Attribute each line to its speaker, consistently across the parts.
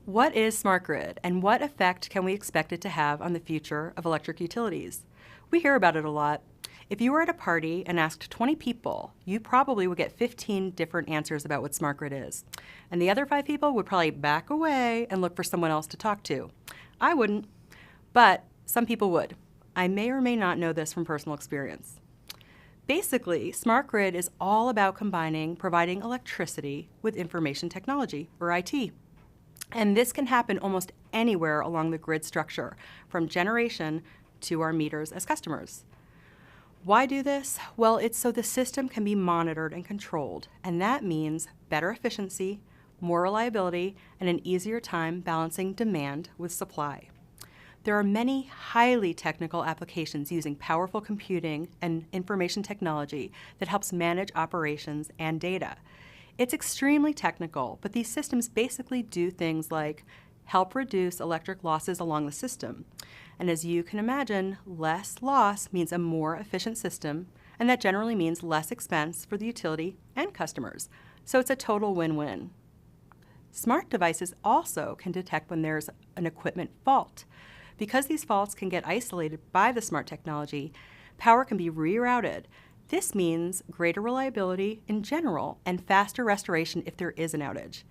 Speaker 1: What is smart grid and what effect can we expect it to have on the future of electric utilities? We hear about it a lot. If you were at a party and asked 20 people, you probably would get 15 different answers about what smart grid is. And the other 5 people would probably back away and look for someone else to talk to. I wouldn't, but some people would. I may or may not know this from personal experience. Basically, smart grid is all about combining providing electricity with information technology, or IT. And this can happen almost anywhere along the grid structure, from generation to our meters as customers. Why do this? Well, it's so the system can be monitored and controlled, and that means better efficiency, more reliability, and an easier time balancing demand with supply. There are many highly technical applications using powerful computing and information technology that helps manage operations and data. It's extremely technical, but these systems basically do things like help reduce electric losses along the system. And as you can imagine, less loss means a more efficient system, and that generally means less expense for the utility and customers. So it's a total win-win. Smart devices also can detect when there's an equipment fault. Because these faults can get isolated by the smart technology, power can be rerouted. This means greater reliability in general and faster restoration if there is an outage.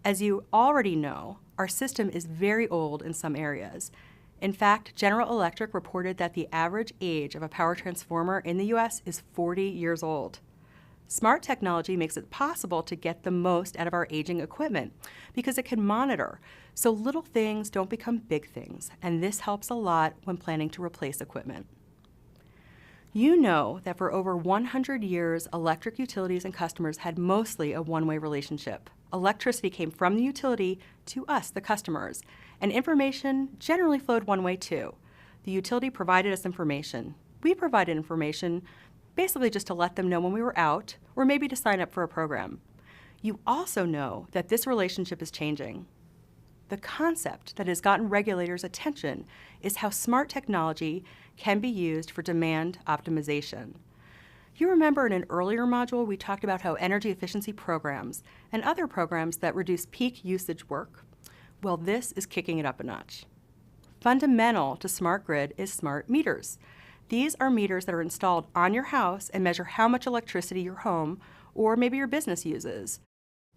Speaker 1: As you already know, our system is very old in some areas. In fact, General Electric reported that the average age of a power transformer in the US is 40 years old. Smart technology makes it possible to get the most out of our aging equipment because it can monitor, so little things don't become big things, and this helps a lot when planning to replace equipment. You know that for over 100 years, electric utilities and customers had mostly a one-way relationship. Electricity came from the utility to us, the customers, and information generally flowed one way too. The utility provided us information. We provided information basically just to let them know when we were out, or maybe to sign up for a program. You also know that this relationship is changing. The concept that has gotten regulators' attention is how smart technology can be used for demand optimization. You remember in an earlier module we talked about how energy efficiency programs and other programs that reduce peak usage work? Well, this is kicking it up a notch. Fundamental to smart grid is smart meters. These are meters that are installed on your house and measure how much electricity your home or maybe your business uses.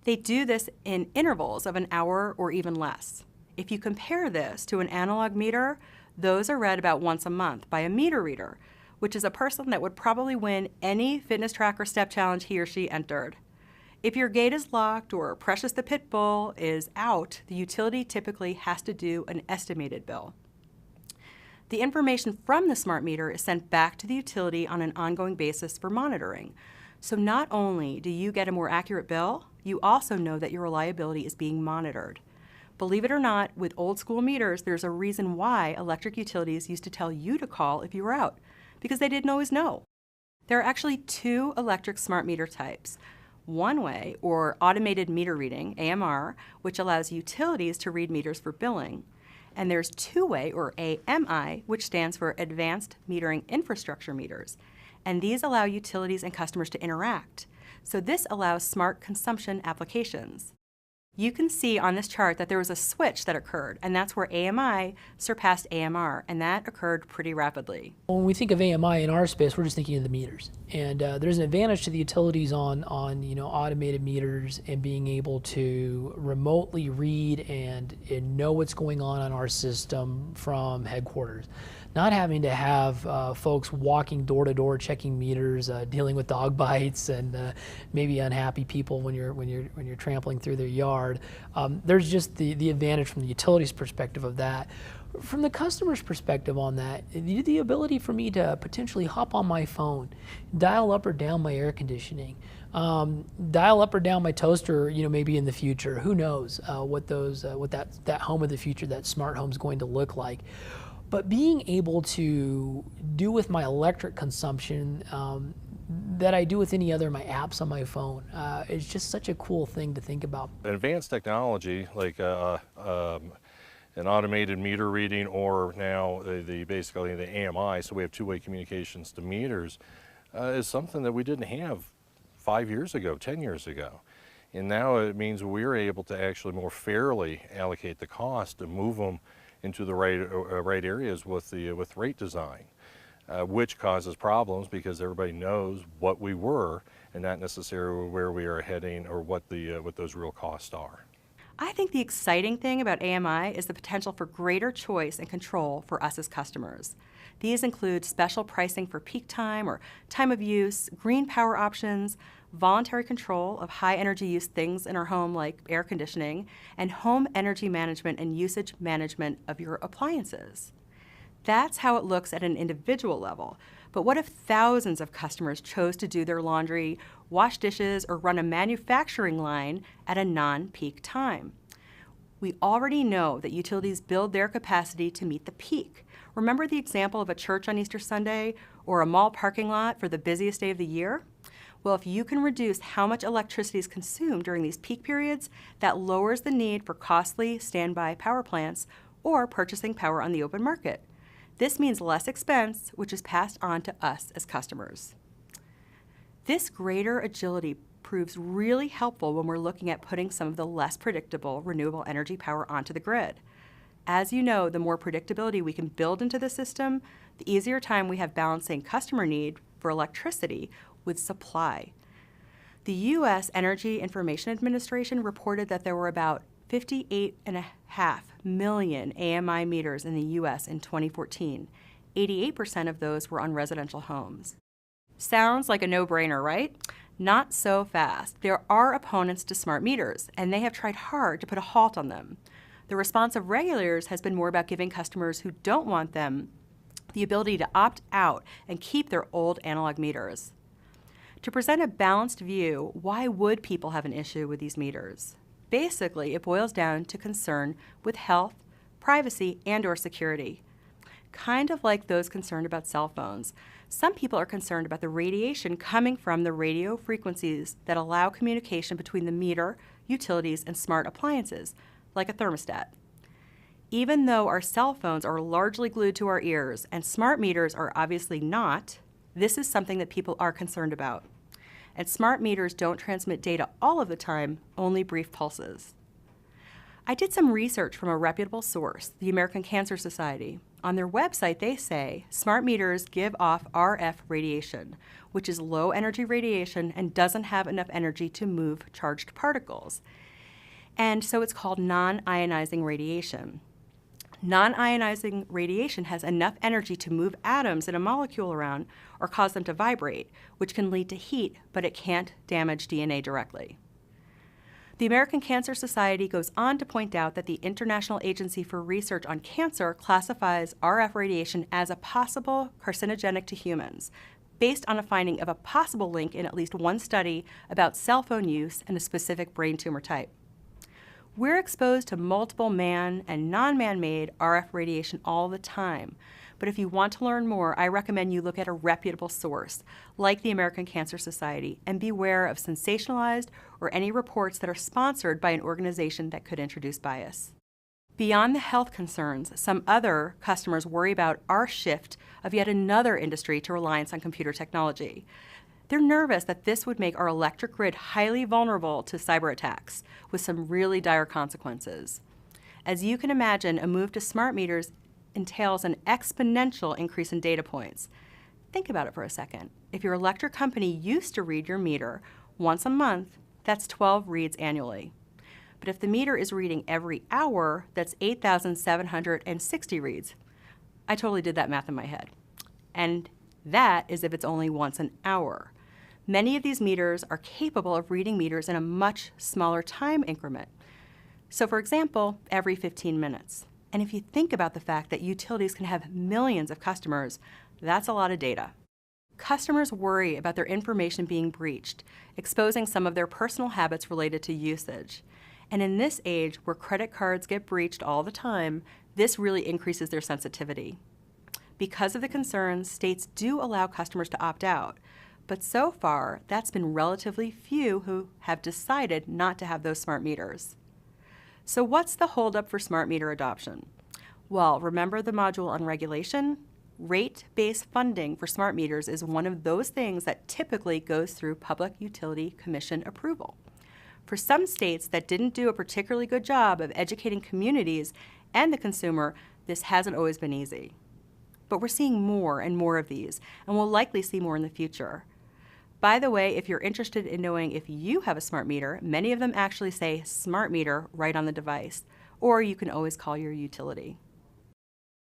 Speaker 1: They do this in intervals of an hour or even less. If you compare this to an analog meter, those are read about once a month by a meter reader, which is a person that would probably win any fitness tracker step challenge he or she entered. If your gate is locked or Precious the Pit Bull is out, the utility typically has to do an estimated bill. The information from the smart meter is sent back to the utility on an ongoing basis for monitoring. So not only do you get a more accurate bill, you also know that your reliability is being monitored. Believe it or not, with old school meters, there's a reason why electric utilities used to tell you to call if you were out, because they didn't always know. There are actually 2 electric smart meter types. One-way, or automated meter reading, AMR, which allows utilities to read meters for billing. And there's two-way, or AMI, which stands for Advanced Metering Infrastructure meters. And these allow utilities and customers to interact. So this allows smart consumption applications. You can see on this chart that there was a switch that occurred, and that's where AMI surpassed AMR, and that occurred pretty rapidly.
Speaker 2: When we think of AMI in our space, we're just thinking of the meters. And there's an advantage to the utilities on automated meters and being able to remotely read and know what's going on our system from headquarters. Not having to have folks walking door to door checking meters, dealing with dog bites and maybe unhappy people when you're trampling through their yard. There's just the advantage from the utilities perspective of that. From the customer's perspective on that, the ability for me to potentially hop on my phone, dial up or down my air conditioning, dial up or down my toaster, maybe in the future. Who knows what that home of the future, that smart home is going to look like. But being able to do with my electric consumption that I do with any other of my apps on my phone is just such a cool thing to think about.
Speaker 3: Advanced technology like an automated meter reading, or now basically the AMI, so we have two-way communications to meters, is something that we didn't have 5 years ago, 10 years ago. And now it means we're able to actually more fairly allocate the cost and move them into the right areas with rate design, which causes problems because everybody knows what we were and not necessarily where we are heading or what those real costs are.
Speaker 1: I think the exciting thing about AMI is the potential for greater choice and control for us as customers. These include special pricing for peak time or time of use, green power options, voluntary control of high energy use things in our home like air conditioning, and home energy management and usage management of your appliances. That's how it looks at an individual level. But what if thousands of customers chose to do their laundry, wash dishes, or run a manufacturing line at a non-peak time? We already know that utilities build their capacity to meet the peak. Remember the example of a church on Easter Sunday or a mall parking lot for the busiest day of the year? Well, if you can reduce how much electricity is consumed during these peak periods, that lowers the need for costly standby power plants or purchasing power on the open market. This means less expense, which is passed on to us as customers. This greater agility proves really helpful when we're looking at putting some of the less predictable renewable energy power onto the grid. As you know, the more predictability we can build into the system, the easier time we have balancing customer need for electricity with supply. The U.S. Energy Information Administration reported that there were about 58.5 million AMI meters in the U.S. in 2014. 88% of those were on residential homes. Sounds like a no-brainer, right? Not so fast. There are opponents to smart meters, and they have tried hard to put a halt on them. The response of regulators has been more about giving customers who don't want them the ability to opt out and keep their old analog meters. To present a balanced view, why would people have an issue with these meters? Basically, it boils down to concern with health, privacy, and/or security. Kind of like those concerned about cell phones. Some people are concerned about the radiation coming from the radio frequencies that allow communication between the meter, utilities, and smart appliances, like a thermostat. Even though our cell phones are largely glued to our ears and smart meters are obviously not, this is something that people are concerned about. And smart meters don't transmit data all of the time, only brief pulses. I did some research from a reputable source, the American Cancer Society. On their website, they say smart meters give off RF radiation, which is low energy radiation and doesn't have enough energy to move charged particles. And so it's called non-ionizing radiation. Non-ionizing radiation has enough energy to move atoms in a molecule around or cause them to vibrate, which can lead to heat, but it can't damage DNA directly. The American Cancer Society goes on to point out that the International Agency for Research on Cancer classifies RF radiation as a possible carcinogenic to humans, based on a finding of a possible link in at least one study about cell phone use and a specific brain tumor type. We're exposed to multiple man and non-man-made RF radiation all the time. But if you want to learn more, I recommend you look at a reputable source, like the American Cancer Society, and beware of sensationalized or any reports that are sponsored by an organization that could introduce bias. Beyond the health concerns, some other customers worry about our shift of yet another industry to reliance on computer technology. They're nervous that this would make our electric grid highly vulnerable to cyber attacks, with some really dire consequences. As you can imagine, a move to smart meters entails an exponential increase in data points. Think about it for a second. If your electric company used to read your meter once a month, that's 12 reads annually. But if the meter is reading every hour, that's 8,760 reads. I totally did that math in my head. And that is if it's only once an hour. Many of these meters are capable of reading meters in a much smaller time increment. So for example, every 15 minutes. And if you think about the fact that utilities can have millions of customers, that's a lot of data. Customers worry about their information being breached, exposing some of their personal habits related to usage. And in this age, where credit cards get breached all the time, this really increases their sensitivity. Because of the concerns, states do allow customers to opt out. But so far, that's been relatively few who have decided not to have those smart meters. So what's the holdup for smart meter adoption? Well, remember the module on regulation? Rate-based funding for smart meters is one of those things that typically goes through Public Utility Commission approval. For some states that didn't do a particularly good job of educating communities and the consumer, this hasn't always been easy. But we're seeing more and more of these, and we'll likely see more in the future. By the way, if you're interested in knowing if you have a smart meter, many of them actually say smart meter right on the device, or you can always call your utility.